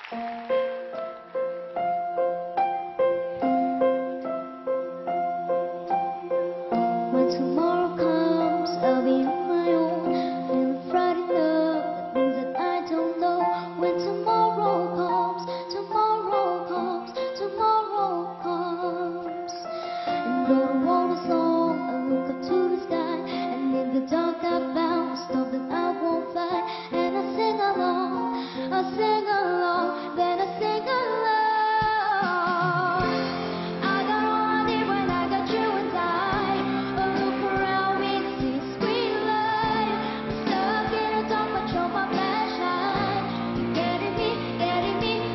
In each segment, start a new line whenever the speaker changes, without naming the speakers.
When tomorrow comes, I'll be on my own. Feeling frightened of the things that I don't know. When tomorrow comes, tomorrow comes, tomorrow comes. And though the road is long, I look up to the sky. And in the dark I found stuff that I won't find. And I sing along, then I sing along. I got all I need when I got you inside. A look around me to see a sweet light. I'm stuck in a dark, but you're my flashlight. You're getting me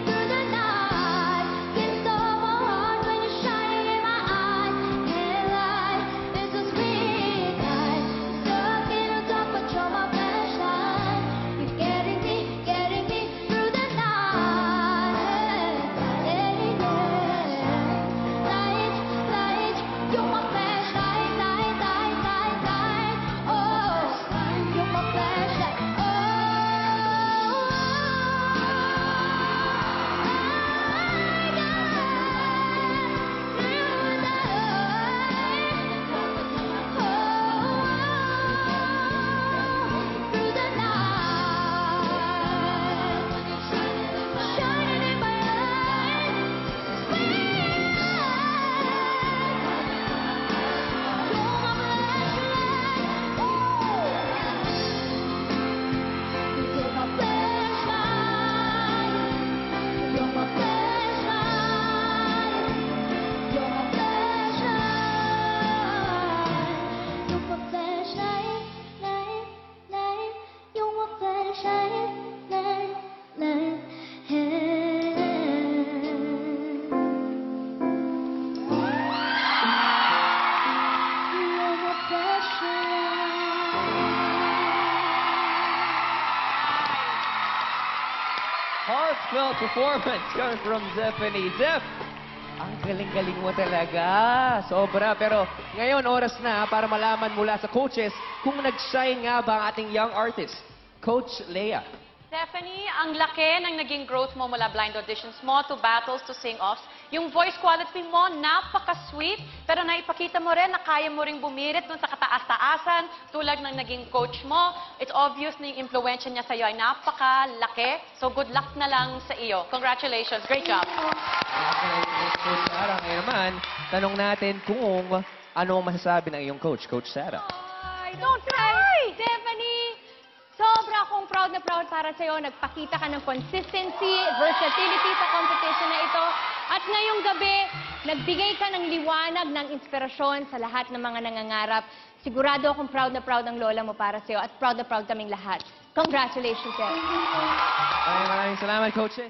through the night. Can't stop my heart when you're shining in my eyes. Headlight, it's a sweet night. Stuck in a dark, but you're my flashlight. You're getting me through the night. Light, you're my flashlight. Light, oh, you're my flashlight. Through the night, shining in my eyes, sweet light. You're my flashlight. You're my flashlight. You're my flashlight. You're my flashlight. You're my flashlight. Light. You're my flashlight. Light. You're my flashlight.
Heartfelt performance coming from Zephanie. Zeph, ang galing-galing mo talaga. Sobra. Pero ngayon, oras na para malaman mula sa coaches kung nag-shine nga ba ang ating young artist. Coach Leia.
Stephanie, ang laki ng naging growth mo mula blind auditions mo to battles to sing-offs. Yung voice quality mo, napaka-sweet, pero naipakita mo rin na kaya mo ring bumirit dun sa kataas-taasan, tulad ng naging coach mo. It's obvious na yung influensya niya sa'yo ay napaka-laki. So good luck na lang sa iyo. Congratulations. Great job.
Coach Sarah, ngayon naman, tanong natin kung ano ang masasabi ng iyong coach, Coach Sarah.
Ay, don't cry! Stephanie, sobra akong proud na proud para sa'yo. Nagpakita ka ng consistency, versatility sa competition na ito. At ngayong gabi, nagbigay ka ng liwanag, ng inspirasyon sa lahat ng mga nangangarap. Sigurado akong proud na proud ang lola mo para sa'yo at proud na proud kaming lahat. Congratulations, sir.
Maraming salamat, Coach.